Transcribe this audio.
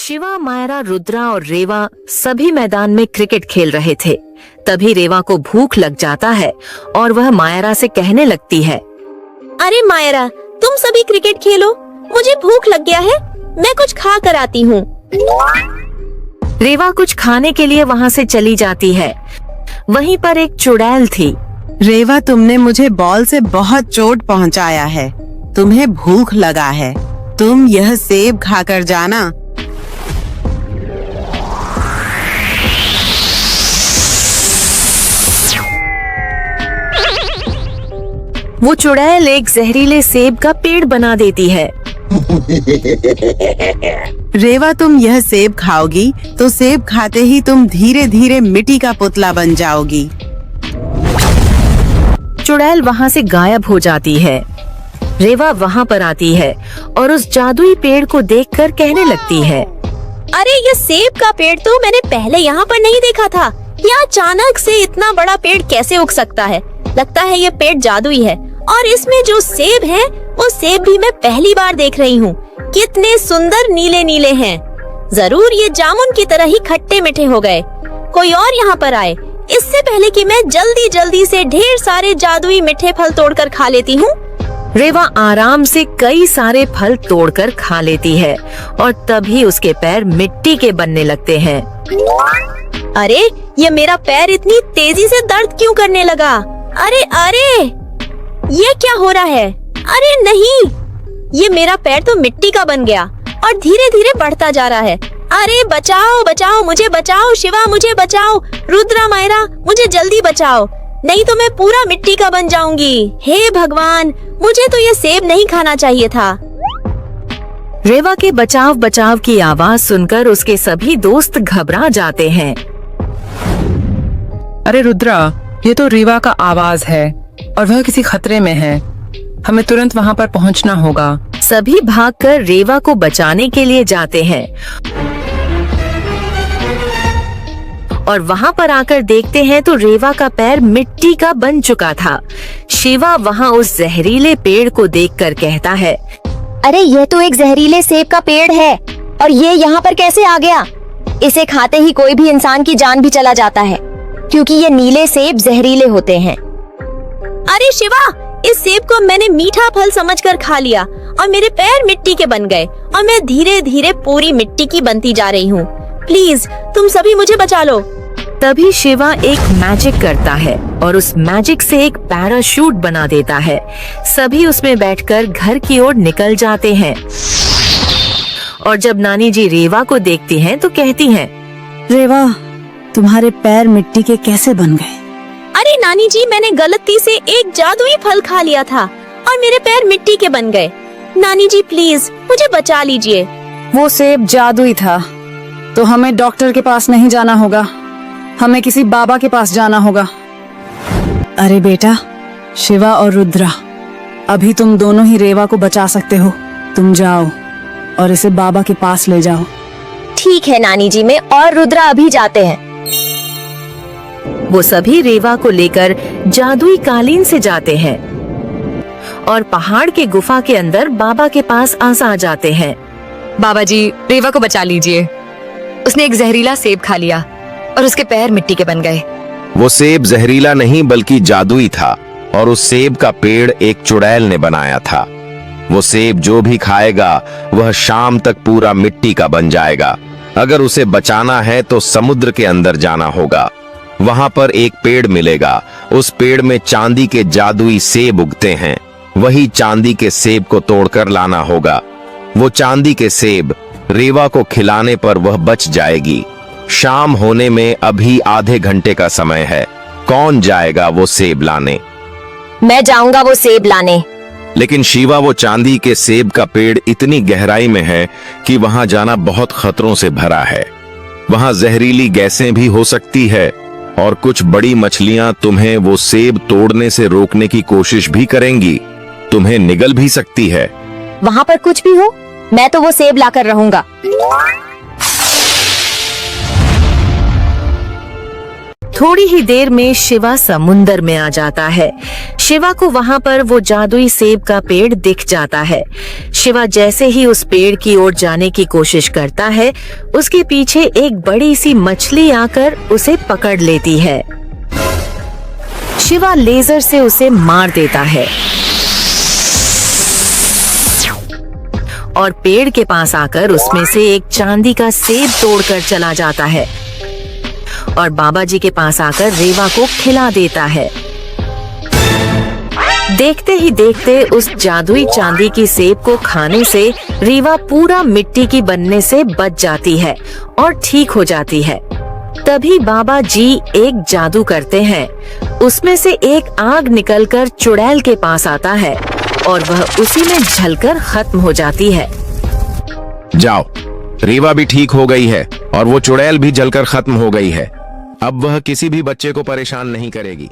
शिवा, मायरा, रुद्रा और रेवा सभी मैदान में क्रिकेट खेल रहे थे। तभी रेवा को भूख लग जाता है और वह मायरा से कहने लगती है, अरे मायरा, तुम सभी क्रिकेट खेलो, मुझे भूख लग गया है, मैं कुछ खा कर आती हूँ। रेवा कुछ खाने के लिए वहाँ से चली जाती है। वहीं पर एक चुड़ैल थी। रेवा, तुमने मुझे बॉल से बहुत चोट पहुंचाया है, तुम्हें भूख लगा है, तुम यह सेब खाकर जाना। वो चुड़ैल एक जहरीले सेब का पेड़ बना देती है। रेवा, तुम यह सेब खाओगी तो सेब खाते ही तुम धीरे धीरे मिट्टी का पुतला बन जाओगी। चुड़ैल वहाँ से गायब हो जाती है। रेवा वहाँ पर आती है और उस जादुई पेड़ को देखकर कहने लगती है, अरे ये सेब का पेड़ तो मैंने पहले यहाँ पर नहीं देखा था। यहाँ अचानक से इतना बड़ा पेड़ कैसे उग सकता है? लगता है ये पेड़ जादुई है और इसमें जो सेब हैं, वो सेब भी मैं पहली बार देख रही हूँ। कितने सुंदर नीले नीले हैं। जरूर ये जामुन की तरह ही खट्टे मीठे हो गए। कोई और यहाँ पर आए इससे पहले कि मैं जल्दी जल्दी से ढेर सारे जादुई मीठे फल तोड़कर खा लेती हूँ। रेवा आराम से कई सारे फल तोड़कर खा लेती है और तभी उसके पैर मिट्टी के बनने लगते हैं। अरे ये मेरा पैर इतनी तेजी से दर्द क्यों करने लगा? अरे अरे, ये क्या हो रहा है? अरे नहीं, ये मेरा पैर तो मिट्टी का बन गया और धीरे धीरे बढ़ता जा रहा है। अरे बचाओ बचाओ, मुझे बचाओ, शिवा मुझे बचाओ, रुद्रा, मायरा मुझे जल्दी बचाओ, नहीं तो मैं पूरा मिट्टी का बन जाऊंगी। हे भगवान, मुझे तो ये सेब नहीं खाना चाहिए था। रेवा के बचाव बचाव की आवाज सुनकर उसके सभी दोस्त घबरा जाते हैं। अरे रुद्रा, ये तो रेवा का आवाज है और वह किसी खतरे में है, हमें तुरंत वहाँ पर पहुँचना होगा। सभी भागकर रेवा को बचाने के लिए जाते हैं और वहाँ पर आकर देखते हैं तो रेवा का पैर मिट्टी का बन चुका था। शिवा वहाँ उस जहरीले पेड़ को देखकर कहता है, अरे ये तो एक जहरीले सेब का पेड़ है और ये यहाँ पर कैसे आ गया? इसे खाते ही कोई भी इंसान की जान भी चला जाता है, क्योंकि ये नीले सेब जहरीले होते हैं। अरे शिवा, इस सेब को मैंने मीठा फल समझकर खा लिया और मेरे पैर मिट्टी के बन गए और मैं धीरे धीरे पूरी मिट्टी की बनती जा रही हूँ। प्लीज तुम सभी मुझे बचा लो। तभी शिवा एक मैजिक करता है और उस मैजिक से एक पैराशूट बना देता है। सभी उसमें बैठकर घर की ओर निकल जाते हैं और जब नानी जी रेवा को देखती हैं तो कहती हैं, रेवा, तुम्हारे पैर मिट्टी के कैसे बन गए? अरे नानी जी, मैंने गलती से एक जादुई फल खा लिया था और मेरे पैर मिट्टी के बन गए। नानी जी प्लीज मुझे बचा लीजिए। वो सेब जादुई था तो हमें डॉक्टर के पास नहीं जाना होगा, हमें किसी बाबा के पास जाना होगा। अरे बेटा, शिवा और रुद्रा, अभी तुम दोनों ही रेवा को बचा सकते हो। तुम जाओ और इसे बाबा के पास ले जाओ। ठीक है नानी जी, मैं और रुद्रा अभी जाते हैं। वो सभी रेवा को लेकर जादुई कालीन से जाते हैं और पहाड़ के गुफा के अंदर बाबा के पास आ जाते हैं। बाबा जी, रेवा को बचा लीजिए, उसने एक जहरीला सेब खा लिया और उसके पैर मिट्टी के बन गए। वो सेब जहरीला नहीं बल्कि जादुई था और उस सेब का पेड़ एक चुड़ैल ने बनाया था। वो सेब जो भी खाएगा वह शाम तक पूरा मिट्टी का बन जाएगा। अगर उसे बचाना है तो समुद्र के अंदर जाना होगा, वहां पर एक पेड़ मिलेगा। उस पेड़ में चांदी के जादुई सेब उगते हैं, वही चांदी के सेब को तोड़कर लाना होगा। वो चांदी के सेब रेवा को खिलाने पर वह बच जाएगी। शाम होने में अभी आधे घंटे का समय है। कौन जाएगा वो सेब लाने? मैं जाऊंगा वो सेब लाने। लेकिन शिवा, वो चांदी के सेब का पेड़ इतनी गहराई में है कि वहां जाना बहुत खतरों से भरा है। वहां जहरीली गैसें भी हो सकती है और कुछ बड़ी मछलियां तुम्हें वो सेब तोड़ने से रोकने की कोशिश भी करेंगी। तुम्हें निगल भी सकती है। वहाँ पर कुछ भी हो, मैं तो वो सेब लाकर रहूंगा। थोड़ी ही देर में शिवा समुंदर में आ जाता है। शिवा को वहाँ पर वो जादुई सेब का पेड़ दिख जाता है। शिवा जैसे ही उस पेड़ की ओर जाने की कोशिश करता है, उसके पीछे एक बड़ी सी मछली आकर उसे पकड़ लेती है। शिवा लेजर से उसे मार देता है और पेड़ के पास आकर उसमें से एक चांदी का सेब तोड़कर चला जाता है और बाबा जी के पास आकर रेवा को खिला देता है। देखते ही देखते उस जादुई चांदी की सेब को खाने से रीवा पूरा मिट्टी की बनने से बच जाती है और ठीक हो जाती है। तभी बाबा जी एक जादू करते हैं। उसमें से एक आग निकलकर चुड़ैल के पास आता है और वह उसी में जलकर खत्म हो जाती है। जाओ, रीवा भी ठीक हो गई है और वो चुड़ैल भी जलकर खत्म हो गई है। अब वह किसी भी बच्चे को परेशान नहीं करेगी।